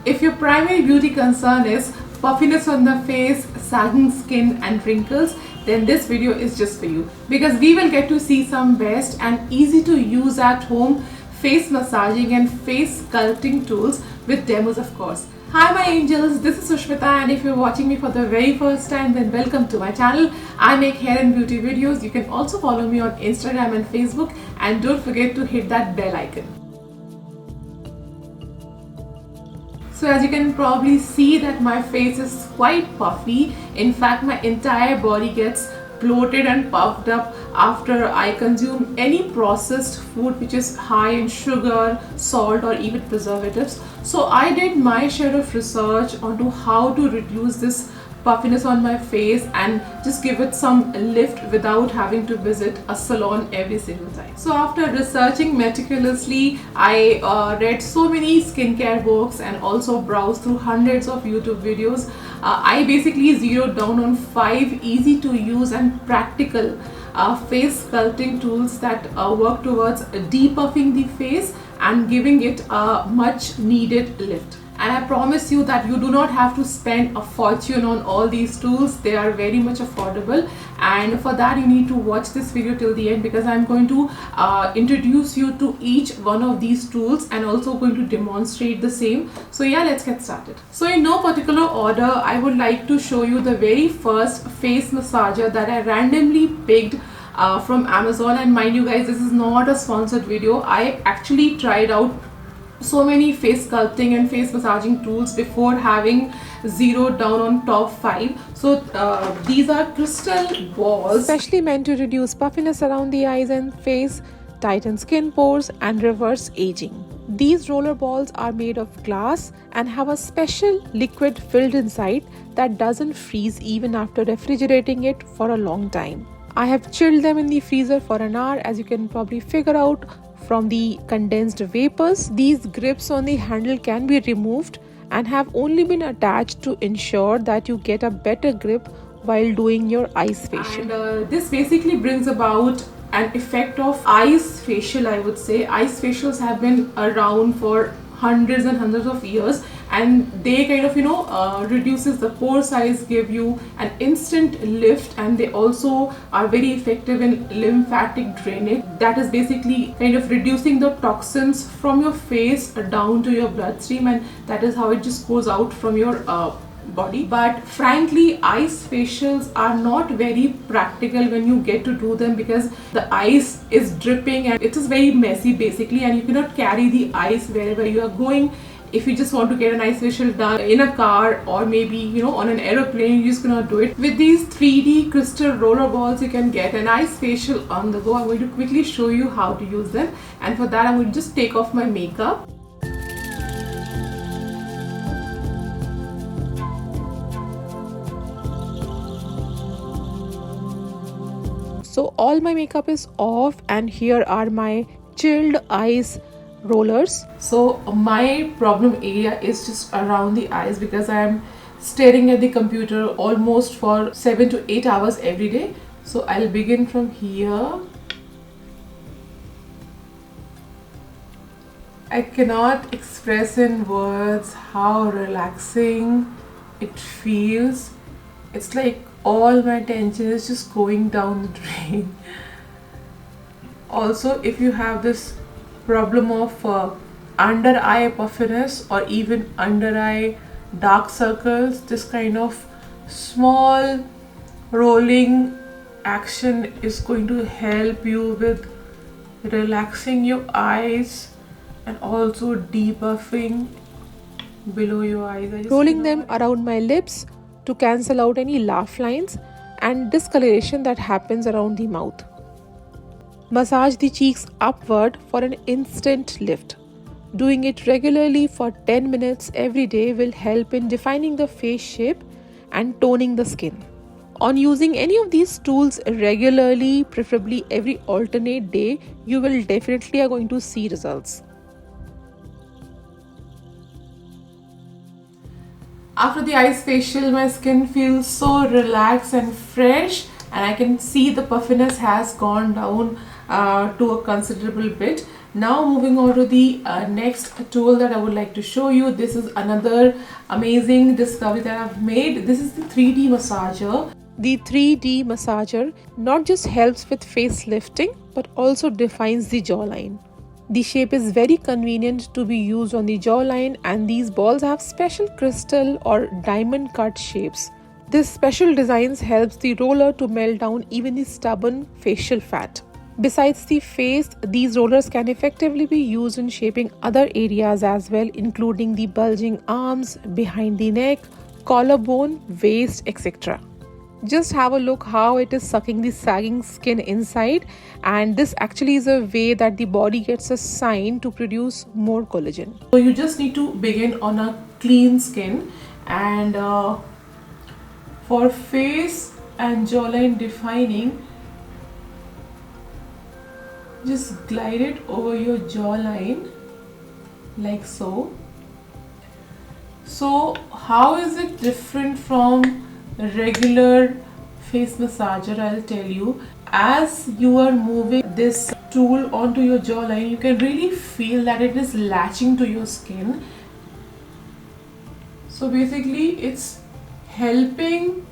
If your primary beauty concern is puffiness on the face, sagging skin and wrinkles, then this video is just for you, because we will get to see some best and easy to use at home face massaging and face sculpting tools with demos, of course. Hi my angels, this is Sushmita, and if you're watching me for the very first time, then welcome to my channel. I make hair and beauty videos. You can also follow me on Instagram and Facebook, and don't forget to hit that bell icon. So as you can probably see that my face is quite puffy. In fact, my entire body gets bloated and puffed up after I consume any processed food which is high in sugar, salt or even preservatives. So I did my share of research onto how to reduce this puffiness on my face and just give it some lift without having to visit a salon every single time. So after researching meticulously, I read so many skincare books and also browsed through hundreds of YouTube videos. I basically zeroed down on 5 easy to use and practical face sculpting tools that work towards depuffing the face and giving it a much needed lift. And I promise you that you do not have to spend a fortune on all these tools. They are very much affordable, and for that you need to watch this video till the end, because I'm going to introduce you to each one of these tools and also going to demonstrate the same. So yeah, let's get started. So in no particular order, I would like to show you the very first face massager that I randomly picked from Amazon. And mind you guys, this is not a sponsored video. I actually tried out so many face sculpting and face massaging tools before having zeroed down on top 5. So these are crystal balls especially meant to reduce puffiness around the eyes and face, tighten skin pores and reverse aging. These roller balls are made of glass and have a special liquid filled inside that doesn't freeze even after refrigerating it for a long time. I have chilled them in the freezer for an hour, as you can probably figure out from the condensed vapors. These grips on the handle can be removed and have only been attached to ensure that you get a better grip while doing your ice facial. And this basically brings about an effect of ice facial, I would say. Ice facials have been around for hundreds and hundreds of years, and they kind of reduces the pore size, give you an instant lift, and they also are very effective in lymphatic drainage. That is basically kind of reducing the toxins from your face down to your bloodstream, and that is how it just goes out from your body. But frankly, ice facials are not very practical when you get to do them, because the ice is dripping and it is very messy basically, and you cannot carry the ice wherever you are going. If you just want to get an ice facial done in a car or maybe on an aeroplane, you just cannot do it. With these 3D crystal roller balls, you can get an ice facial on the go. I'm going to quickly show you how to use them, and for that I'm going to just take off my makeup. So all my makeup is off, and here are my chilled ice rollers. So my problem area is just around the eyes, because I am staring at the computer almost for 7 to 8 hours every day. So I'll begin from here. I cannot express in words how relaxing it feels. It's like all my tension is just going down the drain. Also, if you have this problem of under eye puffiness or even under eye dark circles, this kind of small rolling action is going to help you with relaxing your eyes and also depuffing below your eyes. Rolling them around my lips to cancel out any laugh lines and discoloration that happens around the mouth. Massage the cheeks upward for an instant lift. Doing it regularly for 10 minutes every day will help in defining the face shape and toning the skin. On using any of these tools regularly, preferably every alternate day, you will definitely are going to see results. After the ice facial, my skin feels so relaxed and fresh, and I can see the puffiness has gone down to a considerable bit. Now moving on to the next tool that I would like to show you. This is another amazing discovery that I've made. This is the 3D massager. The 3D massager not just helps with face lifting but also defines the jawline. The shape is very convenient to be used on the jawline, and these balls have special crystal or diamond cut shapes. This special designs helps the roller to melt down even the stubborn facial fat. Besides the face, these rollers can effectively be used in shaping other areas as well, including the bulging arms, behind the neck, collarbone, waist, etc. Just have a look how it is sucking the sagging skin inside, and this actually is a way that the body gets a sign to produce more collagen. So you just need to begin on a clean skin, and for face and jawline defining, just glide it over your jawline like so. So how is it different from regular face massager? I'll tell you. As you are moving this tool onto your jawline, you can really feel that it is latching to your skin. So basically it's helping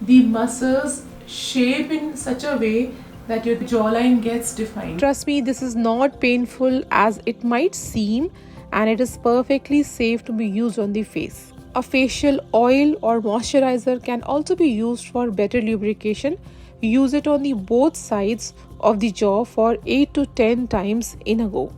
the muscles shape in such a way that your jawline gets defined. Trust me, this is not painful as it might seem, and it is perfectly safe to be used on the face. A facial oil or moisturizer can also be used for better lubrication. Use it on the both sides of the jaw for 8 to 10 times in a go.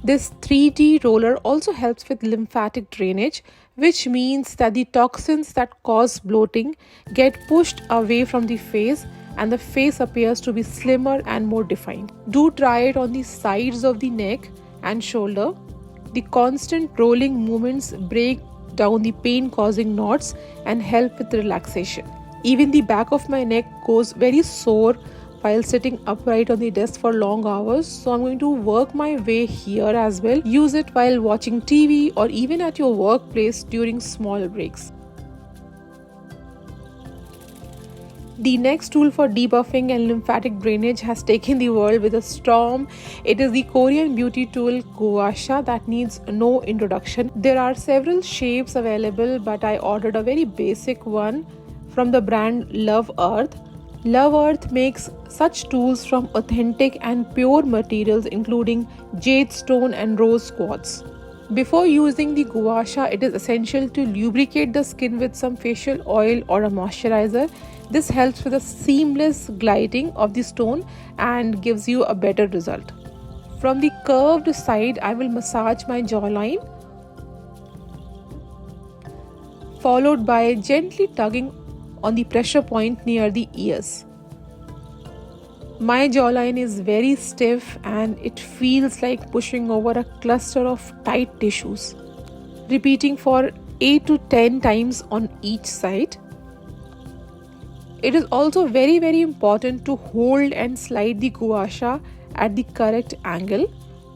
This 3D roller also helps with lymphatic drainage, which means that the toxins that cause bloating get pushed away from the face and the face appears to be slimmer and more defined. Do try it on the sides of the neck and shoulder. The constant rolling movements break down the pain-causing knots and help with relaxation. Even the back of my neck goes very sore while sitting upright on the desk for long hours, so I'm going to work my way here as well. Use it while watching TV or even at your workplace during small breaks. The next tool for debuffing and lymphatic drainage has taken the world with a storm. It is the Korean beauty tool Gua Sha that needs no introduction. There are several shapes available, but I ordered a very basic one from the brand Love Earth. Love Earth makes such tools from authentic and pure materials including jade stone and rose quartz. Before using the Gua Sha, it is essential to lubricate the skin with some facial oil or a moisturizer. This helps with the seamless gliding of the stone and gives you a better result. From the curved side, I will massage my jawline, followed by gently tugging on the pressure point near the ears. My jawline is very stiff and it feels like pushing over a cluster of tight tissues. Repeating for 8 to 10 times on each side. It is also very important to hold and slide the Gua Sha at the correct angle.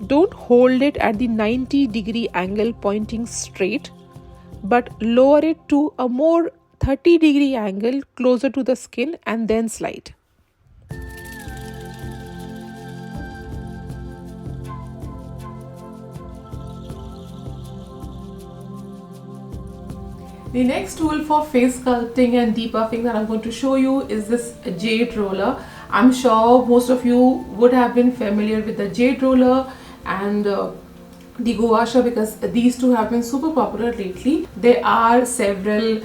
Don't hold it at the 90-degree angle pointing straight, but lower it to a more 30-degree angle closer to the skin and then slide. The next tool for face sculpting and depuffing that I'm going to show you is this Jade Roller. I'm sure most of you would have been familiar with the Jade Roller and the Gua Sha because these two have been super popular lately. There are several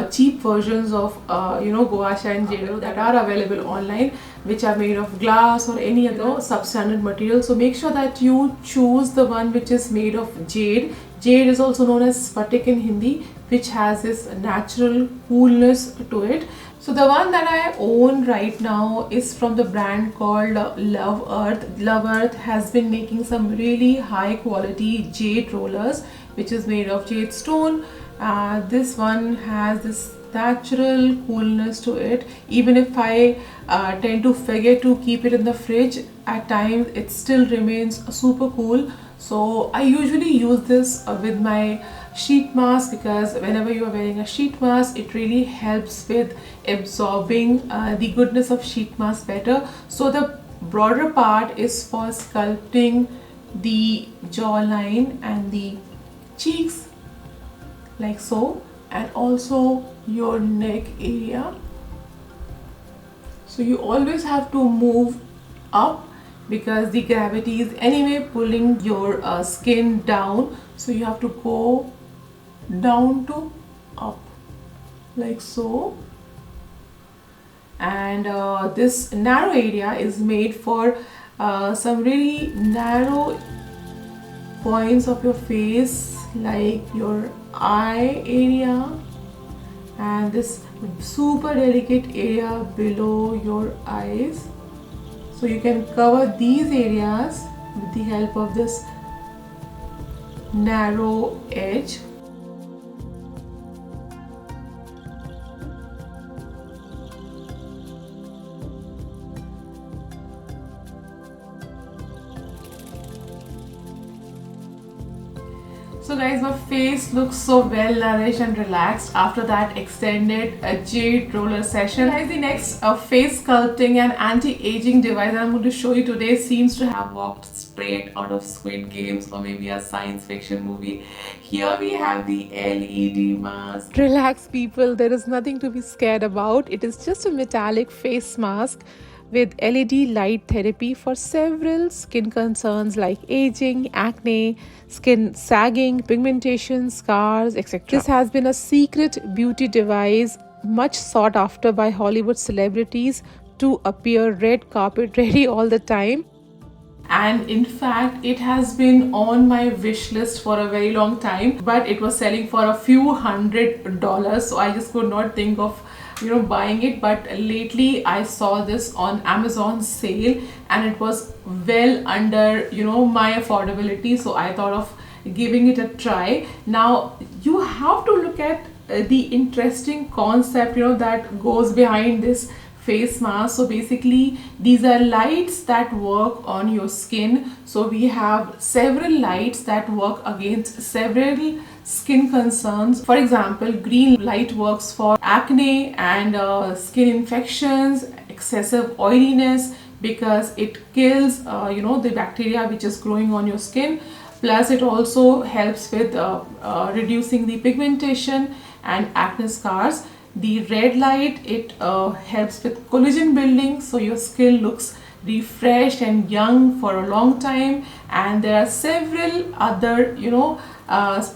cheap versions of Gua Sha and Jade Roller that are available online, which are made of glass or any other substandard material. So make sure that you choose the one which is made of jade. Jade is also known as Spatik in Hindi, which has this natural coolness to it. So the one that I own right now is from the brand called Love Earth. Love Earth has been making some really high quality jade rollers, which is made of jade stone. This one has this natural coolness to it. Even if I tend to forget to keep it in the fridge, at times it still remains super cool. So I usually use this with my sheet mask because whenever you are wearing a sheet mask, it really helps with absorbing the goodness of sheet mask better. So the broader part is for sculpting the jawline and the cheeks like so, and also your neck area. So you always have to move up because the gravity is anyway pulling your skin down, so you have to go down to up like so. And this narrow area is made for some really narrow points of your face, like your eye area and this super delicate area below your eyes. So you can cover these areas with the help of this narrow edge. So guys, my face looks so well nourished and relaxed after that extended Jade Roller session. Guys, the next face sculpting and anti-aging device that I'm going to show you today seems to have walked straight out of Squid Games or maybe a science fiction movie. Here we have the LED mask. Relax, people, there is nothing to be scared about. It is just a metallic face mask with LED light therapy for several skin concerns like aging, acne, skin sagging, pigmentation, scars, etc. This has been a secret beauty device much sought after by Hollywood celebrities to appear red carpet ready all the time. And in fact, it has been on my wish list for a very long time, but it was selling for a few $100, so I just could not think of buying it. But lately I saw this on Amazon sale and it was well under my affordability, so I thought of giving it a try. Now you have to look at the interesting concept that goes behind this face mask. So basically these are lights that work on your skin. So we have several lights that work against several skin concerns. For example, green light works for acne and skin infections, excessive oiliness, because it kills the bacteria which is growing on your skin. Plus it also helps with reducing the pigmentation and acne scars. The red light, it helps with collagen building, so your skin looks refreshed and young for a long time. And there are several other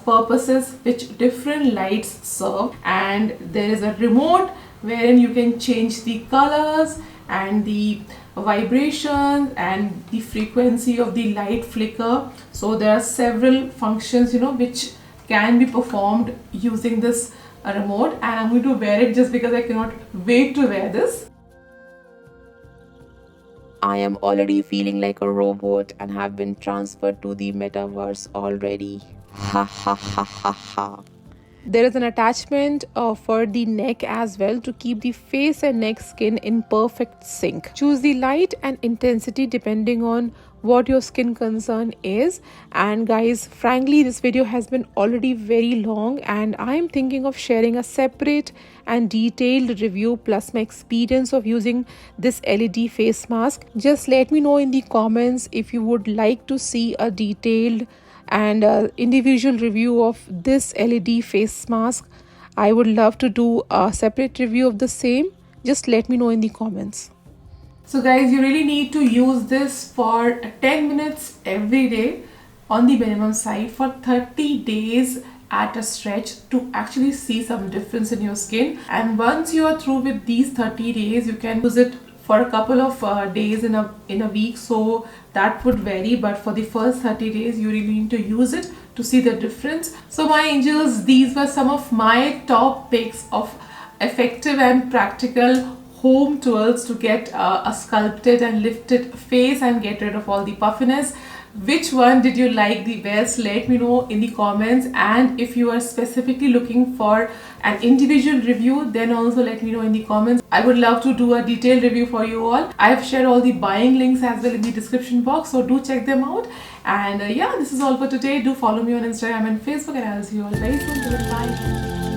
purposes which different lights serve, and there is a remote wherein you can change the colors and the vibration and the frequency of the light flicker. So there are several functions which can be performed using this remote, and I'm going to wear it just because I cannot wait to wear this. I am already feeling like a robot and have been transferred to the metaverse already. Ha ha ha ha ha. There is an attachment for the neck as well to keep the face and neck skin in perfect sync. Choose the light and intensity depending on what your skin concern is. And guys, frankly, this video has been already very long and I am thinking of sharing a separate and detailed review plus my experience of using this LED face mask. Just let me know in the comments if you would like to see a detailed and individual review of this LED face mask. I would love to do a separate review of the same. Just let me know in the comments. So guys, you really need to use this for 10 minutes every day on the minimum side for 30 days at a stretch to actually see some difference in your skin. And once you are through with these 30 days, you can use it for a couple of days in a week, so that would vary, but for the first 30 days you really need to use it to see the difference. So my angels, these were some of my top picks of effective and practical home tools to get a sculpted and lifted face and get rid of all the puffiness. Which one did you like the best? Let me know in the comments, and if you are specifically looking for an individual review, then also let me know in the comments. I would love to do a detailed review for you all. I have shared all the buying links as well in the description box, so do check them out. And yeah, this is all for today. Do follow me on Instagram and Facebook, and I'll see you all very soon. Bye.